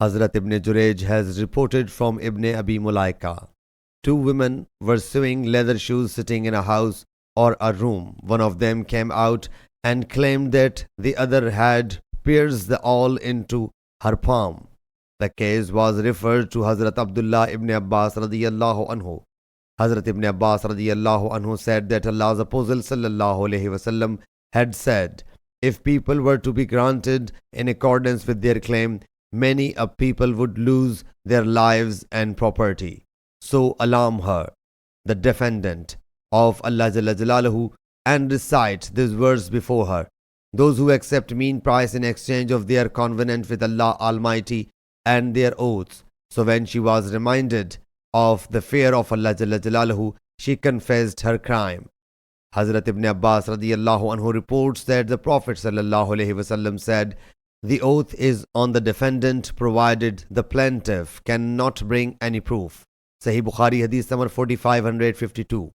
Hazrat Ibn Jurayj has reported from Ibn Abi Mulaika. Two women were sewing leather shoes sitting in a house or a room. One of them came out and claimed that the other had pierced the awl into her palm. The case was referred to Hazrat Abdullah ibn Abbas radiyallahu anhu. Hazrat ibn Abbas radiyallahu anhu said that Allah's Apostle sallallahu alaihi wasallam had said, if people were to be granted in accordance with their claim, many a people would lose their lives and property. So alarm her, the defendant of Allah Jalla Jalaluhu, and recite this verse before her. Those who accept mean price in exchange of their covenant with Allah Almighty and their oaths. So when she was reminded of the fear of Allah Jalla Jalaluhu, she confessed her crime. Hazrat Ibn Abbas radiyallahu anhu reports that the Prophet sallallahu alaihi wasallam said, the oath is on the defendant provided the plaintiff cannot bring any proof. Sahih Bukhari Hadith number 4552.